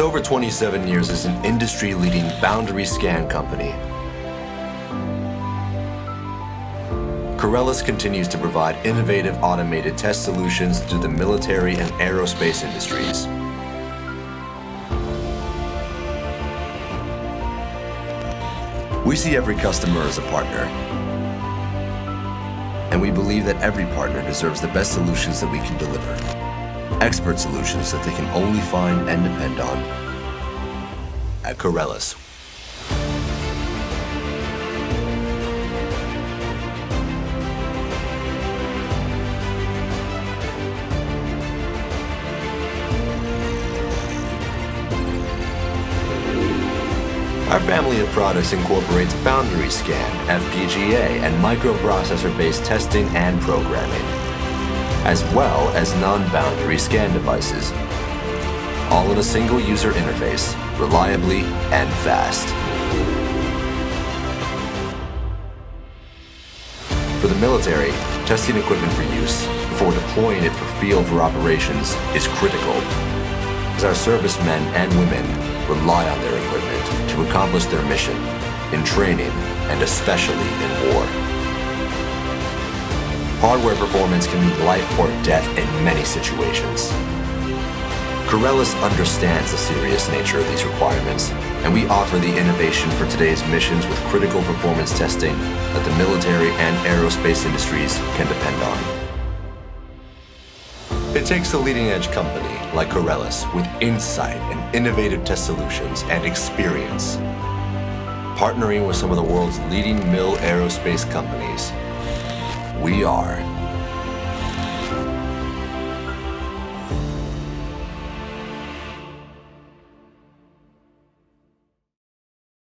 over 27 years as an industry-leading boundary scan company, Corelis continues to provide innovative automated test solutions to the military and aerospace industries. We see every customer as a partner, and we believe that every partner deserves the best solutions that we can deliver. Expert solutions that they can only find and depend on at Corelis. Our family of products incorporates boundary scan, FPGA, and microprocessor-based testing and programming, as well as non-boundary scan devices, all in a single user interface, reliably and fast. For the military, testing equipment for use before deploying it for field for operations is critical, as our servicemen and women rely on their equipment to accomplish their mission in training and especially in war. Hardware performance can mean life or death in many situations. Corelis understands the serious nature of these requirements, and we offer the innovation for today's missions with critical performance testing that the military and aerospace industries can depend on. It takes a leading-edge company like Corelis with insight and innovative test solutions and experience, partnering with some of the world's leading Mil-Aero companies. We are